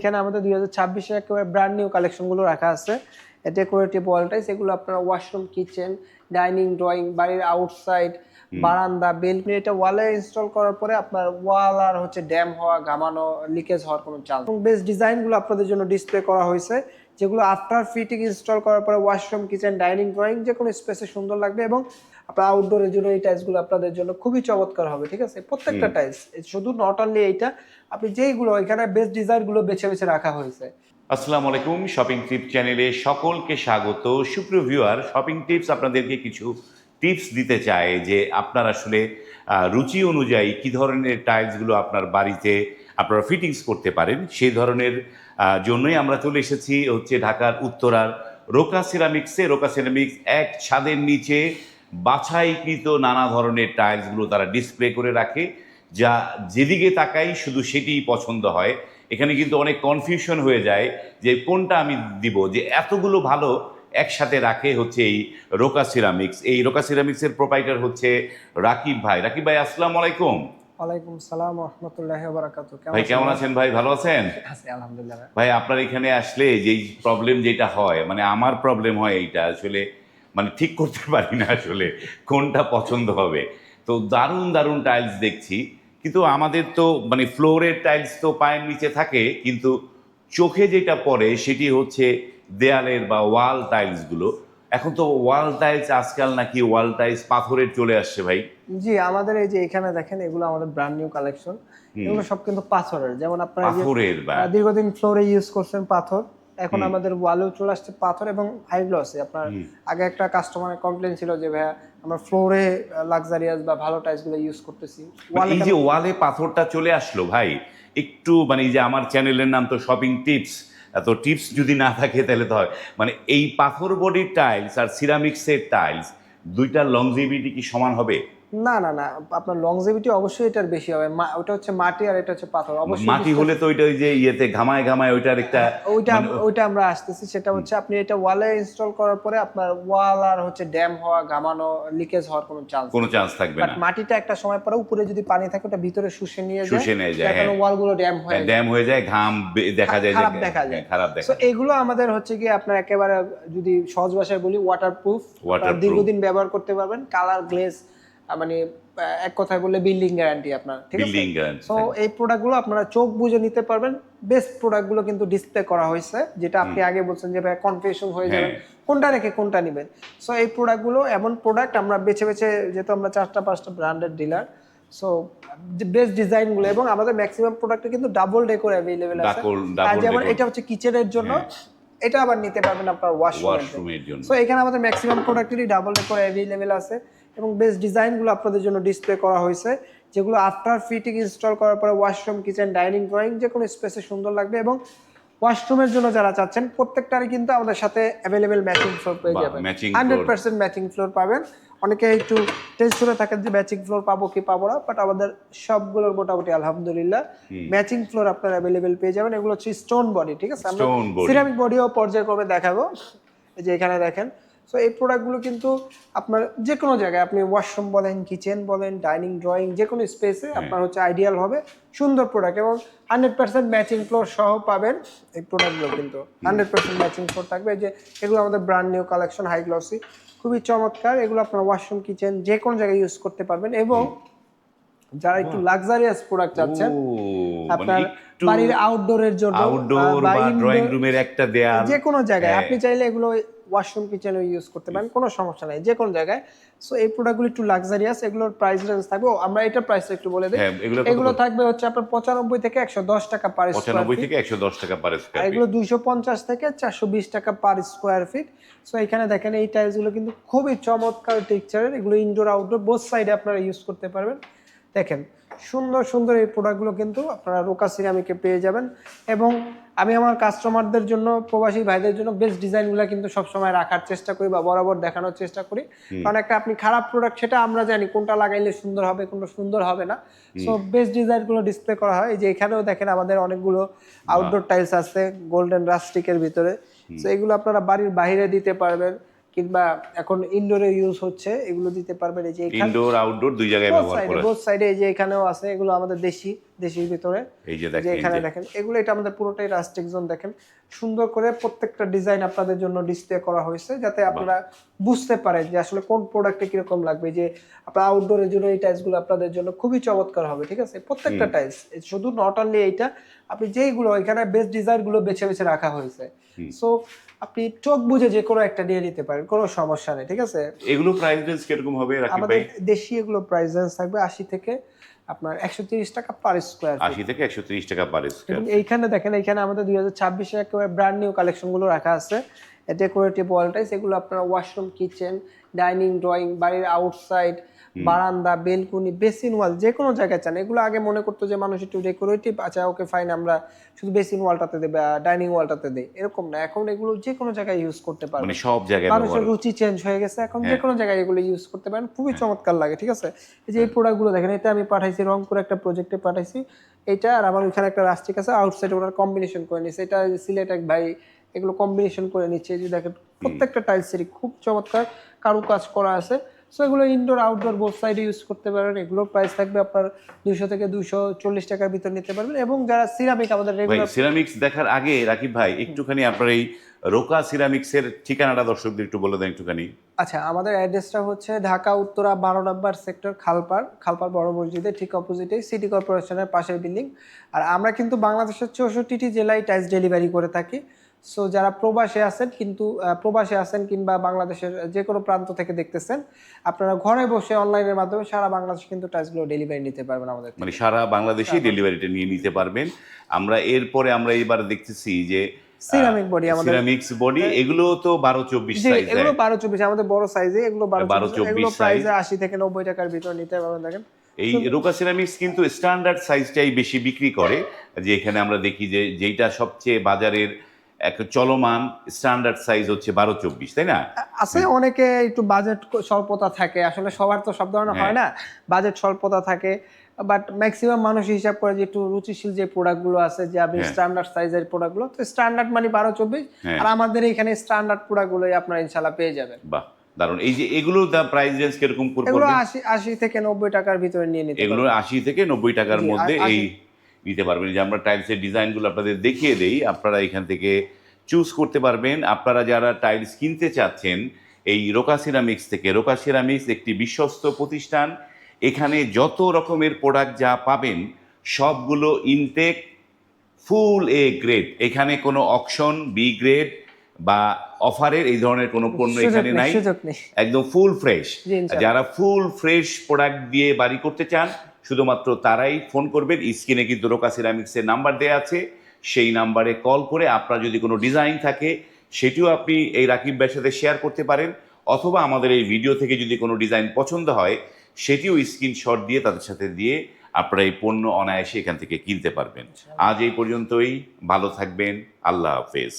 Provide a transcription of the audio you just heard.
এখানে আমাদের 2026 এর একেবারে ব্র্যান্ড নিউ কালেকশন গুলো রাখা আছে। ডেকোরেটিভ ওয়াল টাইলস, এগুলো আপনারা ওয়াশরুম, কিচেন, ডাইনিং, ড্রয়িং, বাড়ির আউটসাইড, বারান্দা, বেলকনি, এটা ওয়ালে ইনস্টল করার পরে আপনার ওয়াল আর হচ্ছে ড্যাম হওয়া, ঘামানো, লিকেজ হওয়ার কোনো চান্স। এবং বেস্ট ডিজাইন গুলো আপনাদের জন্য ডিসপ্লে করা হয়েছে, যেগুলো আফটার ফিটিং ইনস্টল করার পরে ওয়াশরুম, কিচেন, ডাইনিং, ড্রয়িং যে কোনো স্পেসে সুন্দর লাগবে। এবং আপনার আউটডোরের জন্য এই টাইলস গুলো আপনাদের জন্য খুবই চমৎকার হবে। ঠিক আছে, প্রত্যেকটা টাইলস, শুধু নট অনলি এইটা, আপনি যেইগুলো এখানে বেস্ট ডিজাইন গুলো বেছে বেছে রাখা হয়েছে। আসসালামু আলাইকুম, শপিং টিপ চ্যানেলে সকলকে স্বাগত। সুপ্রিয় ভিউয়ার, শপিং টিপস আপনাদেরকে কিছু টিপস দিতে চায় যে আপনার আসলে রুচি অনুযায়ী কি ধরনের টাইলসগুলো আপনার বাড়িতে আপনারা ফিটিংস করতে পারেন, সেই ধরনের জন্যই আমরা চলে এসেছি হচ্ছে ঢাকার উত্তরার রোকা সিরামিক্সে। রোকা সিরামিক্স এক ছাদের নিচে বাছাইকৃত নানা ধরনের টাইলসগুলো তারা ডিসপ্লে করে রাখে, যা যেদিকে তাকাই শুধু সেটিই পছন্দ হয়। এখানে কিন্তু অনেক কনফিউশন হয়ে যায় যে কোনটা আমি দিব, যে এতগুলো ভালো একসাথে রাখে হচ্ছে এই রোকা সিরামিক্স। এই রোকা সিরামিক্সের প্রোপাইটার হচ্ছে রাকিব ভাই। রাকিব ভাই, আসসালামু আলাইকুম। ওয়ালাইকুম সালাম ওয়া রাহমাতুল্লাহি ওয়া বারাকাতুহু। ভাই কেমন আছেন? ভাই ভালো আছেন? আছি আলহামদুলিল্লাহ। ভাই আপনার এখানে আসলে যেই প্রবলেম যেটা হয়, মানে আমার প্রবলেম হয় এইটা, আসলে মানে ঠিক করতে পারি না আসলে কোনটা পছন্দ হবে। তো দারুণ দারুণ টাইলস দেখছি, কিন্তু আমাদের তো মানে ফ্লোরের টাইলস তো পায়ের নিচে থাকে, কিন্তু চোখে যেটা পড়ে সেটি হচ্ছে দেয়ালের বা ওয়াল টাইলসগুলো। এখন তো ওয়াল টাইলস আজকাল নাকি ওয়াল টাইলস পাথরের চলে আসছে ভাই। জি, আমাদের এই যে এখানে দেখেন, এগুলো আমাদের ব্র্যান্ড নিউ কালেকশন। এগুলো সব কিন্তু পাথরের। যেমন আপনারা যে পাথরের বা দীর্ঘদিন ফ্লোরে ইউজ করছেন পাথর, এখন আমাদের ওয়ালেও চলে আসছে পাথর এবং হাই গ্লসে। আপনার আগে একটা কাস্টমারের কমপ্লেন ছিল যে ভাইয়া আমরা ফ্লোরে লাক্সারিয়াস বা ভালো টাইলস গুলো ইউজ করতেছি, এই যে ওয়ালে পাথরটা চলে আসলো ভাই, একটু মানে এই যে আমার চ্যানেলের নাম তো শপিং টিপস, এত টিপস যদি না থাকে তাহলে তো হয়, মানে এই পাথর বডির টাইলস আর সিরামিক্সের টাইলস দুইটার লংজিভিটি কি সমান হবে? না না না, আপনার লংজিভিটি অবশ্যই এটার বেশি হবে। ওটা হচ্ছে মাটি আর এটা হচ্ছে পাথর। অবশ্যই মাটি হলে তো ওইটা ওই যে ইয়েতে ঘামায় ঘামায় ওইটার একটা ওইটা আমরা আসতেছি। সেটা হচ্ছে আপনি এটা ওয়ালে ইনস্টল করার পরে আপনার ওয়াল আর হচ্ছে ড্যাম হওয়া, ঘামানো, লিকেজ হওয়ার কোনো চান্স থাকবে বাট না। মাটিটা একটা সময় পরে উপরে যদি পানি থাকে ওটা ভিতরে শুষে নিয়ে যায়, হ্যাঁ। কারণ ওয়াল গুলো ড্যাম হয়ে যায়, ঘাম দেখা যায়, খারাপ দেখা যায়। সো এগুলো আমাদের হচ্ছে কি আপনার একেবারে যদি সহজ ভাষায় বলি ওয়াটারপ্রুফ, দীর্ঘদিন ব্যবহার করতে পারবেন। কালার গ্লেজ, মানে এক কথায় বললে বিল্ডিং গ্যারান্টি আপনার। ঠিক আছে, সো এই প্রোডাক্টগুলো আপনারা চোখ বুঝে নিতে পারবেন। বেস্ট প্রোডাক্টগুলো কিন্তু ডিসপ্লে করা হয়েছে, যেটা আপনি আগে বলছেন যে ভাই কনফিউশন হয়ে যাবেন কোনটা রেখে কোনটা নেবেন। সো এই প্রোডাক্টগুলো এমন প্রোডাক্ট আমরা বেছে বেছে, যেহেতু আমরা 4-5টা ব্র্যান্ডের ডিলার, সো বেস্ট ডিজাইনগুলো এবং আমাদের ম্যাক্সিমাম প্রোডাক্টে কিন্তু ডাবল ডেকোর অ্যাভেলেবেল আছে। আর যেমন এটা হচ্ছে কিচেনের জন্য, এটা আবার নিতে পারবেন আপনার ওয়াশরুমের জন্য। সো এখানে আমাদের ম্যাক্সিমাম প্রোডাক্টেরই ডাবল ডেকোর অ্যাভেলেবেল আছে এবং বেস্ট ডিজাইনগুলো আপনাদের জন্য ডিসপ্লে করা হয়েছে, যেগুলো আফটার ফিটিং ইনস্টল করার পরে ওয়াশরুম, কিচেন, ডাইনিং, ড্রয়িং যে কোনো স্পেসে সুন্দর লাগবে। এবং ওয়াশরুমের জন্য যারা চাচ্ছেন প্রত্যেকটারই কিন্তু আমাদের সাথে অ্যাভেলেবেল ম্যাচিং ফ্লোর পেয়ে যাবেন। 100% ম্যাচিং ফ্লোর পাবেন। অনেকে একটু টেনশনে থাকেন যে ম্যাচিং ফ্লোর পাবো কি পাবো না, বাট আমাদের সবগুলোর মোটামুটি আলহামদুলিল্লাহ ম্যাচিং ফ্লোর আপনারা অ্যাভেলেবেল পেয়ে যাবেন। এগুলো হচ্ছে স্টোন বডি। ঠিক আছে, আমরা সিরামিক বডিও পর্যায়ক্রমে দেখাবো। এই যে এখানে দেখেন। সো এই প্রোডাক্টগুলো কিন্তু আপনার যে কোনো জায়গায়, আপনি ওয়াশরুম বলেন, কিচেন বলেন, ডাইনিং, ড্রয়িং, যে কোনো স্পেসে আপনার হচ্ছে আইডিয়াল হবে। সুন্দর প্রোডাক্ট এবং 100% ম্যাচিং ফ্লোর সহ পাবেন এই প্রোডাক্টগুলো, কিন্তু 100% ম্যাচিং ফ্লোর থাকবে। যে এগুলো আমাদের brand new collection, high glossy, খুবই চমৎকার। এগুলো আপনার ওয়াশরুম, কিচেন যে কোনো জায়গায় ইউজ করতে পারবেন। এবং যারা একটু লাক্সারিয়াস প্রোডাক্ট চাচ্ছেন আপনার বাড়ির আউটডোরের জন্য, আউটডোর বা ড্রয়িং রুমের একটা দেয়াল, যে কোনো জায়গায় আপনি চাইলে এগুলো ওয়াশরুম, কিচেনে ইউজ করতে পারেন, কোনো সমস্যা নাই, যে কোনো জায়গায়। সো এই প্রোডাক্টগুলো একটু লাক্সারিয়াস, এগুলোর প্রাইস রেঞ্জ থাকবে, আমরা এটার প্রাইসটা একটু বলে দিই। এগুলো থাকবে হচ্ছে আপনার 95 থেকে 110 টাকা পার স্কয়ার ফিট। 95 থেকে 110 টাকা পার স্কয়ার ফিট। এগুলো 250 থেকে 420 টাকা পার স্কয়ার ফিট। সো এখানে দেখেন এই টাইলসগুলো কিন্তু খুবই চমৎকার টেক্সচারের। এগুলো ইনডোর আউটডোর বোথ সাইডে আপনারা ইউজ করতে পারবেন। দেখেন সুন্দর সুন্দর এই প্রোডাক্টগুলো কিন্তু আপনারা রোকা সিরামিকে পেয়ে যাবেন। এবং আমি আমার কাস্টমারদের জন্য, প্রবাসী ভাইদের জন্য বেস্ট ডিজাইনগুলো কিন্তু সবসময় রাখার চেষ্টা করি বা বরাবর দেখানোর চেষ্টা করি। কারণ একটা আপনি খারাপ প্রোডাক্ট, সেটা আমরা জানি কোনটা লাগাইলে সুন্দর হবে, কোনটা সুন্দর হবে না। সো বেস্ট ডিজাইনগুলো ডিসপ্লে করা হয়। এই যে এখানেও দেখেন আমাদের অনেকগুলো আউটডোর টাইলস আছে গোল্ডেন রাস্টিকের ভিতরে। সো এগুলো আপনারা বাড়ির বাইরে দিতে পারবেন, কিংবা এখন ইনডোরে ইউজ হচ্ছে, এগুলো দিতে পারবেন। এই যে এখানে ইনডোর আউটডোর দুই জায়গায় ব্যবহার করা, বোথ সাইডে এই যে এখানেও আছে, এগুলো আমাদের দেশি দেশির ভিতরে। এই যে যে এখানে দেখেন এগুলো, এটা আমাদের পুরোটাই রাস্টিক জোন। দেখেন সুন্দর করে প্রত্যেকটা ডিজাইন আপনাদের জন্য ডিসপ্লে করা হয়েছে, যাতে আপনারা বুঝতে পারেন যে আসলে কোন প্রোডাক্টে কিরকম লাগবে। যে আপনার আউটডোরের জন্য এই টাইলসগুলো আপনাদের জন্য খুবই চমৎকার হবে, ঠিক আছে? প্রত্যেকটা টাইলস, শুধু নট অনলি এইটা, আপনি যেইগুলো এখানে বেস্ট ডিজাইনগুলো বেছে বেছে রাখা হয়েছে। সো আপনি চোখ বুঝে যে কোনো একটা নিয়ে নিতে পারেন, কোনো সমস্যা নেই, ঠিক আছে? এগুলো প্রাইস রেঞ্জ কিরকম হবে রাকিব ভাই? আমাদের দেশি এগুলো প্রাইস রেঞ্জ থাকবে 80 থেকে আপনার 130 টাকা পার স্কয়ার ফিট। 80 থেকে 130 টাকা পার স্কয়ার। এবং এইখানে দেখেন, এইখানে আমাদের 2026 এর একেবারে ব্র্যান্ড নিউ কালেকশনগুলো রাখা আছে। ডেকোরেটিভ ওয়াল টাইলস, এগুলো আপনারা ওয়াশরুম, কিচেন, ডাইনিং, ড্রয়িং, বাড়ির আউটসাইড, বারান্দা, বেলকুনি, বেসিন ওয়াল, যে কোনো জায়গায় চান। এগুলো আগে মনে করতো যে মানুষ একটু ডেকোরেটিভ, আচ্ছা ওকে ফাইন, আমরা শুধু বেসিন ওয়ালটাতে দেই বা ডাইনিং ওয়ালটাতে দেই, এরকম না। এখন এগুলো যে কোনো জায়গায় ইউজ করতে পারবেন, মানে সব জায়গায় মানুষের রুচি চেঞ্জ হয়ে গেছে, এখন যে কোনো জায়গায় এগুলো ইউজ করতে পারেন, খুবই চমৎকার লাগে, ঠিক আছে? এই যে এই প্রোডাক্টগুলো দেখেন, এটা আমি পাঠাইছি রংপুর একটা প্রজেক্টে পাঠাইছি এটা, আর আমার ওইখানে একটা রাস্টিক আছে, আউটসাইড ওনার কম্বিনেশন করে নিচ্ছে, এটা সিলেট এক ভাই এগুলো কম্বিনেশন করে নিচ্ছে। এই যে দেখেন প্রত্যেকটা টাইলসেরই খুব চমৎকার কারুকাজ করা আছে। সো এগুলো ইনডোর আউটডোর বোথ সাইডে ইউজ করতে পারেন। এগুলোর প্রাইস থাকবে আপনার 200 থেকে 240 টাকার ভিতর নিতে পারবেন। এবং যারা সিরামিক আমাদের রেগুলার, সিরামিক্স দেখার আগে রাকিব ভাই একটুখানি আপনার এই রোকা সিরামিক্সের ঠিকানাটা দর্শকদের একটু বলে দেন একটুখানি। আচ্ছা, আমাদের অ্যাড্রেসটা হচ্ছে ঢাকা উত্তরা 12 নম্বর সেক্টর, খালপাড় বড় মসজিদের ঠিক অপোজিটে, সিটি কর্পোরেশনের পাশের বিল্ডিং। আর আমরা কিন্তু বাংলাদেশের 64টি জেলায় টাইলস ডেলিভারি করে থাকি। সো যারা প্রবাসে আছেন কিংবা বাংলাদেশের যে কোনো প্রান্ত থেকে দেখতেছেন, আপনারা ঘরে বসে অনলাইনের মাধ্যমে সারা বাংলাদেশে কিন্তু টাইলসগুলো ডেলিভারি নিতে পারবেন আমাদের থেকে। মানে সারা বাংলাদেশে ডেলিভারিটা নিয়ে নিতে পারবেন। আমরা এবার দেখতেছি যে সিরামিক বডি, আমাদের সিরামিক্স বডি, এগুলো তো 12-24 সাইজ, এগুলো 12-24 আমাদের বড় সাইজে, এগুলো 12-24, এগুলো 12-24 প্রাইস 80 থেকে 90 টাকার ভিতর নিতে পারবেন। দেখেন এই রোকা সিরামিক্স কিন্তু স্ট্যান্ডার্ড সাইজটাই বেশি বিক্রি করে, যে এখানে আমরা দেখি যে যেটা সবচেয়ে বাজারের এক চলমান স্ট্যান্ডার্ড সাইজ হচ্ছে 12-24, তাই না? আছে অনেকে একটু বাজেট স্বল্পতা থাকে, আসলে সবার তো সব ধরনের হয় না, বাজেট স্বল্পতা থাকে, বাট ম্যাক্সিমাম মানুষ হিসাব করে যে একটু রুচিশীল যে প্রোডাক্টগুলো আছে, যে আপনি স্ট্যান্ডার্ড সাইজের প্রোডাক্টগুলো, তো স্ট্যান্ডার্ড মানে 12-24, আর আমাদের এখানে স্ট্যান্ডার্ড প্রোডাক্টগুলোই আপনারা ইনশাআল্লাহ পেয়ে যাবেন। বাহ, দারুণ। এই যে এগুলো দা প্রাইস রেঞ্জ কিরকম পড়বে? এগুলো 80 থেকে 90 টাকার ভিতরে নিয়ে নিতে পারবেন। এগুলো 80 থেকে 90 টাকার মধ্যে এই নিতে পারবেন। যে আমরা টাইলসের ডিজাইনগুলো আপনাদের দেখিয়ে দেই, আপনারা এখান থেকে চুজ করতে পারবেন। আপনারা যারা টাইলস কিনতে চাচ্ছেন এই রোকা সিরামিক্স থেকে, রোকা সিরামিক্স একটি বিশ্বস্ত প্রতিষ্ঠান। এখানে যত রকমের প্রোডাক্ট যা পাবেন সবগুলো ইনটেক, ফুল এ গ্রেড। এখানে কোনো অকশন, বি গ্রেড বা অফারের এই ধরনের কোনো পণ্য এখানে নাই, একদম ফুল ফ্রেশ। যারা ফুল ফ্রেশ প্রোডাক্ট দিয়ে বাড়ি করতে চান শুধুমাত্র তারাই ফোন করবেন। স্ক্রিনে কিন্তু রোকা সিরামিক্সের নাম্বার দেওয়া আছে, সেই নাম্বারে কল করে আপনার যদি কোনো ডিজাইন থাকে সেটিও আপনি এই রাকিব ভাইয়ের সাথে শেয়ার করতে পারেন, অথবা আমাদের এই ভিডিও থেকে যদি কোনো ডিজাইন পছন্দ হয় সেটিও স্ক্রিনশট দিয়ে তাদের সাথে দিয়ে আপনারা এই পণ্য অনায়াসে এখান থেকে কিনতে পারবেন। আজ এই পর্যন্তই, ভালো থাকবেন, আল্লাহ হাফেজ।